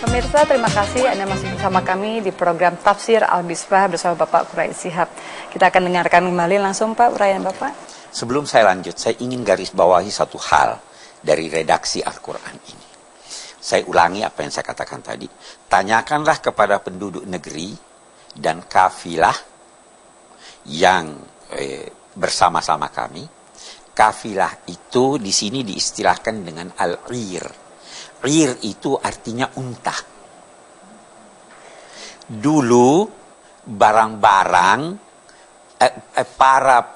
Pemirsa, terima kasih Anda masih bersama kami di program Tafsir Al-Misbah bersama Bapak Quraish Shihab. Kita akan dengarkan kembali langsung Pak uraian Bapak. Sebelum saya lanjut, saya ingin garis bawahi satu hal dari redaksi Al-Quran ini. Saya ulangi apa yang saya katakan tadi. Tanyakanlah kepada penduduk negeri dan kafilah yang bersama-sama kami. Kafilah itu di sini diistilahkan dengan al-ir. Ir itu artinya unta. Dulu barang-barang para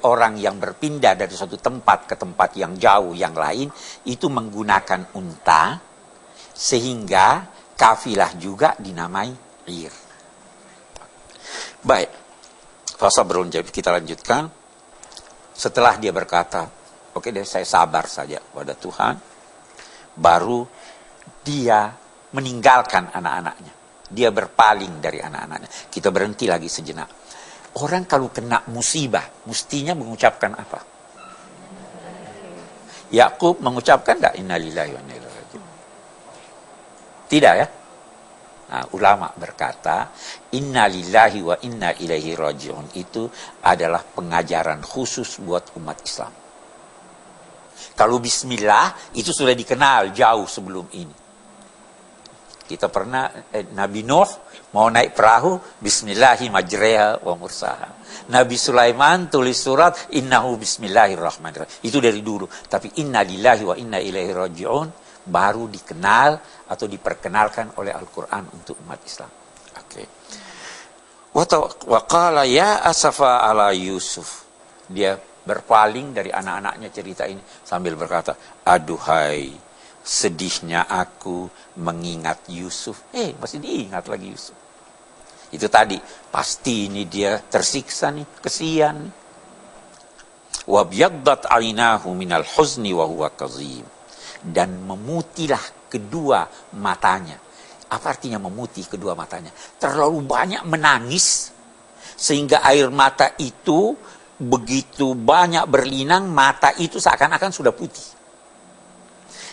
orang yang berpindah dari suatu tempat ke tempat yang jauh yang lain itu menggunakan unta, sehingga kafilah juga dinamai ir. Baik, fasabrun, kita lanjutkan. Setelah dia berkata, oke deh, saya sabar saja pada Tuhan. Baru dia meninggalkan anak-anaknya. Dia berpaling dari anak-anaknya. Kita berhenti lagi sejenak. Orang kalau kena musibah, mestinya mengucapkan apa? Yakub mengucapkan tidak innalillahi wa inna ilaihi raji'un? Tidak ya? Nah, ulama berkata, innalillahi wa inna ilaihi raji'un itu adalah pengajaran khusus buat umat Islam. Kalau bismillah itu sudah dikenal jauh sebelum ini. Kita pernah Nabi Nuh mau naik perahu, bismillahi majreha wa mursaha. Nabi Sulaiman tulis surat innahu bismillahirrahmanirrahim. Itu dari dulu. Tapi inna lillahi wa inna ilaihi raji'un baru dikenal atau diperkenalkan oleh Al-Quran untuk umat Islam. Oke. Wa qala ya asafa ala Yusuf. Dia berpaling dari anak-anaknya cerita ini sambil berkata, aduhai sedihnya aku mengingat Yusuf. Masih diingat lagi Yusuf. Itu tadi, pasti ini dia tersiksa nih, kesian. Wa byaddat ainahu minal huzni wa huwa kazim. Dan memutilah kedua matanya. Apa artinya memutih kedua matanya? Terlalu banyak menangis sehingga air mata itu begitu banyak berlinang, mata itu seakan-akan sudah putih.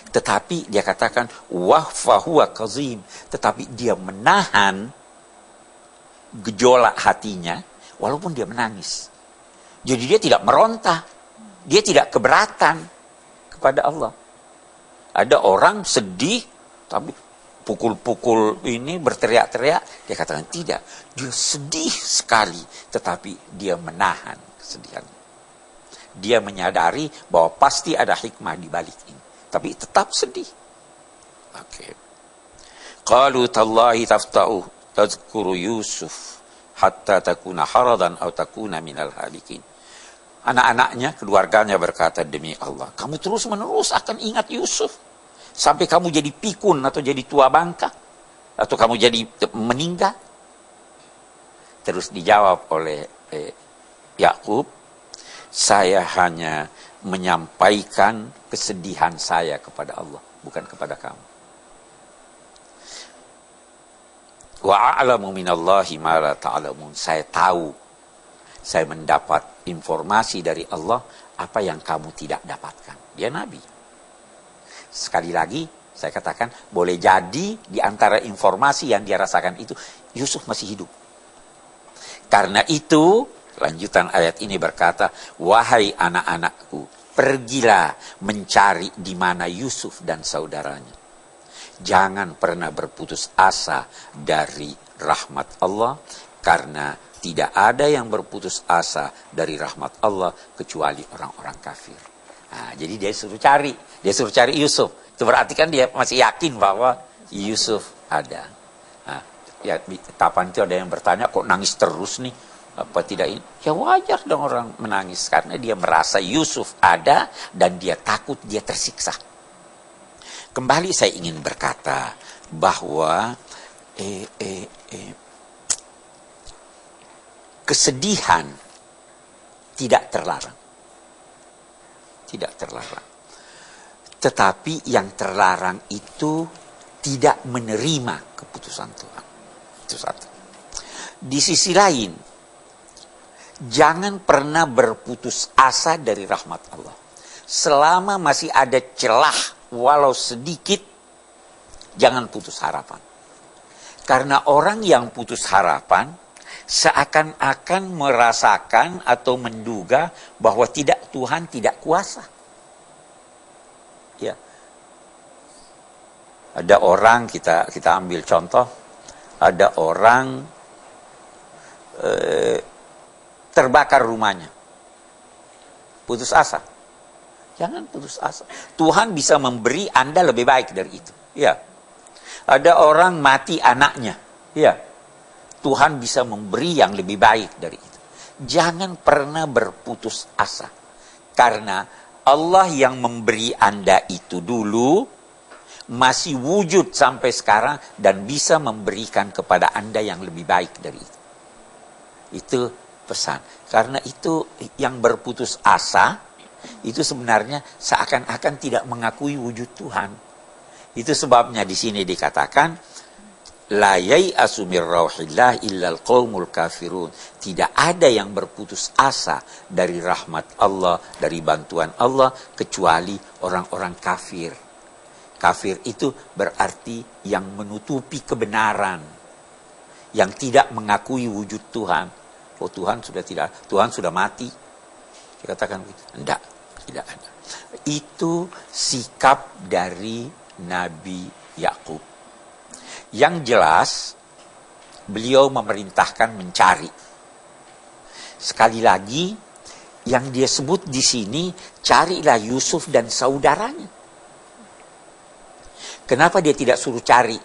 Tetapi dia katakan wah fahuwa kazim, tetapi dia menahan gejolak hatinya walaupun dia menangis. Jadi dia tidak meronta, dia tidak keberatan kepada Allah. Ada orang sedih tapi pukul-pukul ini berteriak-teriak, dia katakan tidak, dia sedih sekali tetapi dia menahan kesedihan. Dia menyadari bahwa pasti ada hikmah di balik ini, tapi tetap sedih. Oke. Qalu tallahi tafta'u tadhkuru Yusuf hatta takuna haradan atau takuna minal halikin. Anak-anaknya, keluarganya berkata, demi Allah, kamu terus-menerus akan ingat Yusuf sampai kamu jadi pikun atau jadi tua bangka atau kamu jadi meninggal. Terus dijawab oleh Yakub, saya hanya menyampaikan kesedihan saya kepada Allah, bukan kepada kamu. Wa a'lamu minallahi ma la ta'lamun. Saya tahu, saya mendapat informasi dari Allah apa yang kamu tidak dapatkan. Dia nabi. Sekali lagi saya katakan, boleh jadi di antara informasi yang dia rasakan itu Yusuf masih hidup. Karena itu lanjutan ayat ini berkata, wahai anak-anakku, pergilah mencari di mana Yusuf dan saudaranya. Jangan pernah berputus asa dari rahmat Allah, karena tidak ada yang berputus asa dari rahmat Allah kecuali orang-orang kafir. Nah, jadi dia suruh cari Yusuf. Itu berarti kan dia masih yakin bahwa Yusuf ada. Nah, ya kapan itu ada yang bertanya, kok nangis terus nih? Apa tidak ini? Ya wajar dong orang menangis karena dia merasa Yusuf ada dan dia takut dia tersiksa. Kembali saya ingin berkata bahwa kesedihan tidak terlarang. Tidak terlarang. Tetapi yang terlarang itu tidak menerima keputusan Tuhan. Itu satu. Di sisi lain, jangan pernah berputus asa dari rahmat Allah. Selama masih ada celah walau sedikit, Jangan putus harapan. Karena orang yang putus harapan seakan-akan merasakan atau menduga bahwa Tuhan tidak kuasa. Ya. Ada orang, kita ambil contoh, ada orang terbakar rumahnya. Putus asa. Jangan putus asa. Tuhan bisa memberi Anda lebih baik dari itu. Ya. Ada orang mati anaknya. Ya. Tuhan bisa memberi yang lebih baik dari itu. Jangan pernah berputus asa. Karena Allah yang memberi Anda itu dulu masih wujud sampai sekarang dan bisa memberikan kepada Anda yang lebih baik dari itu. Itu pesan. Karena itu yang berputus asa itu sebenarnya seakan-akan tidak mengakui wujud Tuhan. Itu sebabnya di sini dikatakan la yai'asu mir rauhillah illal qaumul kafirun. Tidak ada yang berputus asa dari rahmat Allah, dari bantuan Allah kecuali orang-orang kafir. Kafir itu berarti yang menutupi kebenaran, yang tidak mengakui wujud Tuhan. Oh, Tuhan sudah mati. Dikatakan begitu. Tidak ada. Itu sikap dari Nabi Yakub. Yang jelas, beliau memerintahkan mencari. Sekali lagi, yang dia sebut di sini, carilah Yusuf dan saudaranya. Kenapa dia tidak suruh cari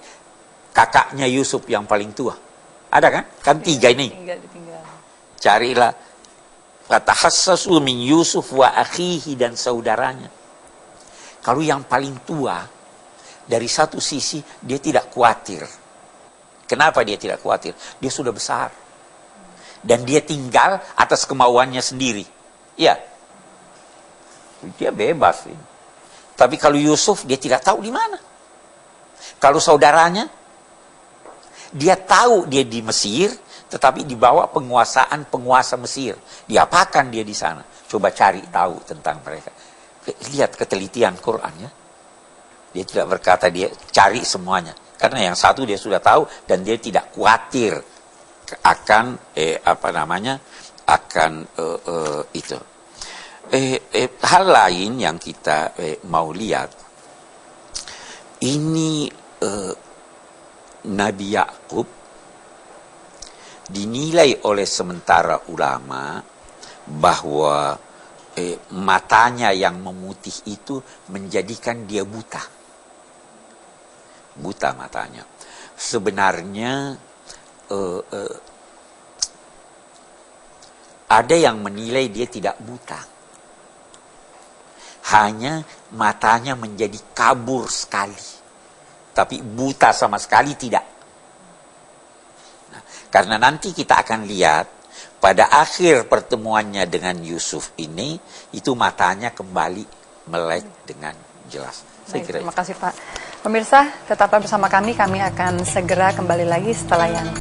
kakaknya Yusuf yang paling tua? Ada kan? Kan 3 ini. Carilah fatahassasu min Yusuf wa akhihi dan saudaranya. Kalau yang paling tua, dari satu sisi dia tidak khawatir. Kenapa dia tidak khawatir? Dia sudah besar. Dan dia tinggal atas kemauannya sendiri. Ya. Dia bebas. Tapi kalau Yusuf, dia tidak tahu di mana. Kalau saudaranya, dia tahu dia di Mesir, tetapi di bawah penguasaan penguasa Mesir. Diapakan dia di sana? Coba cari tahu tentang mereka. Lihat ketelitian Quran ya. Dia tidak berkata dia cari semuanya. Karena yang satu dia sudah tahu dan dia tidak khawatir akan itu. Hal lain yang kita mau lihat, ini Nabi Yakub dinilai oleh sementara ulama bahwa matanya yang memutih itu menjadikan dia buta. Buta matanya. Sebenarnya ada yang menilai dia tidak buta. Hanya matanya menjadi kabur sekali. Tapi buta sama sekali tidak. Nah, karena nanti kita akan lihat pada akhir pertemuannya dengan Yusuf ini, itu matanya kembali melek dengan jelas. Baik, terima kasih Pak. Pemirsa, tetaplah bersama kami akan segera kembali lagi setelah yang